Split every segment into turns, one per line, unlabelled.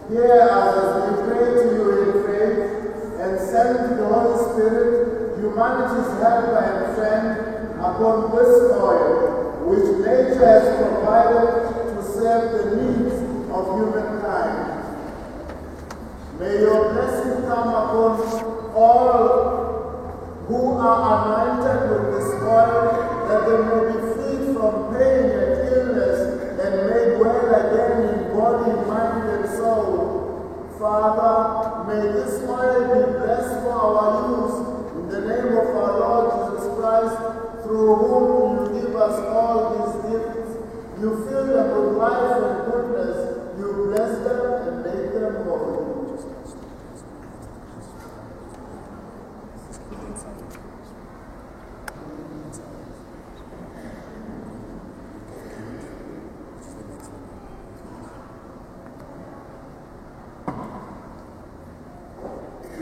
Hear us as we pray to you in faith and send the Holy Spirit, humanity's helper and friend, upon this oil, which nature has provided to serve the needs of humankind. May your blessing come upon all who are anointed with this oil, that they may be freed from pain and illness and made well again in body, mind, and soul. Father, may this oil be blessed for our use in the name of our Lord Jesus Christ, through whom you give us all these gifts. You fill them with life and goodness. You bless them and make them holy.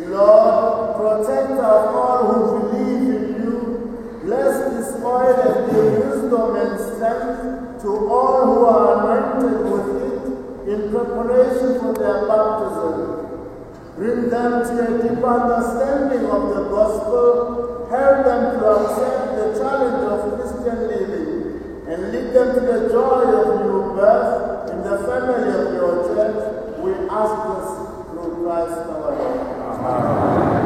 Lord, protector of all who believe in you, bless this oil and give wisdom and strength to all who are anointed with it in preparation for their baptism. Bring them to a deep understanding of the gospel, help them to accept the challenge of Christian living, and lead them to the joy of new birth in the family of your church. We ask this through Christ our Lord. Amen.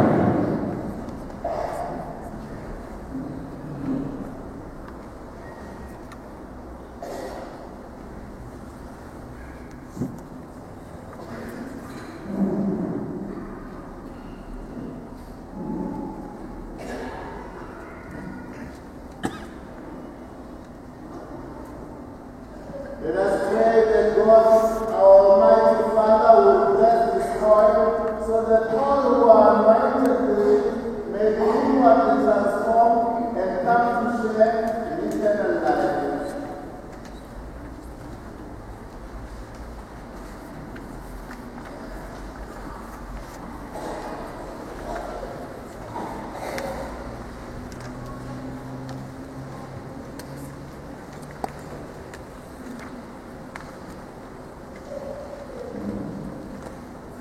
Let us pray that God, our Almighty Father, will bless this oil, so that all who are anointed with it may be inwardly transformed and come to share in eternal life.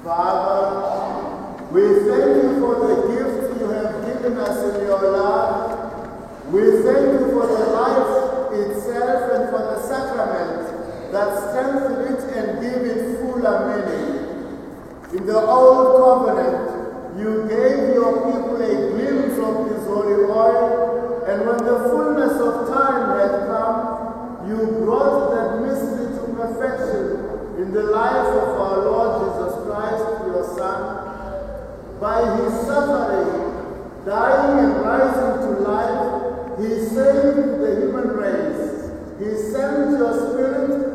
Father, we thank you for the gift you have given us in your love. We thank you for the life itself and for the sacrament that strengthen it and give it fuller meaning. In the old covenant, you gave your people a glimpse of this holy oil, and when the fullness of time had come, you brought that mystery to perfection in the life of our Lord Jesus Christ, your Son. By his suffering, dying and rising to life, he saved the human race. He sent your Spirit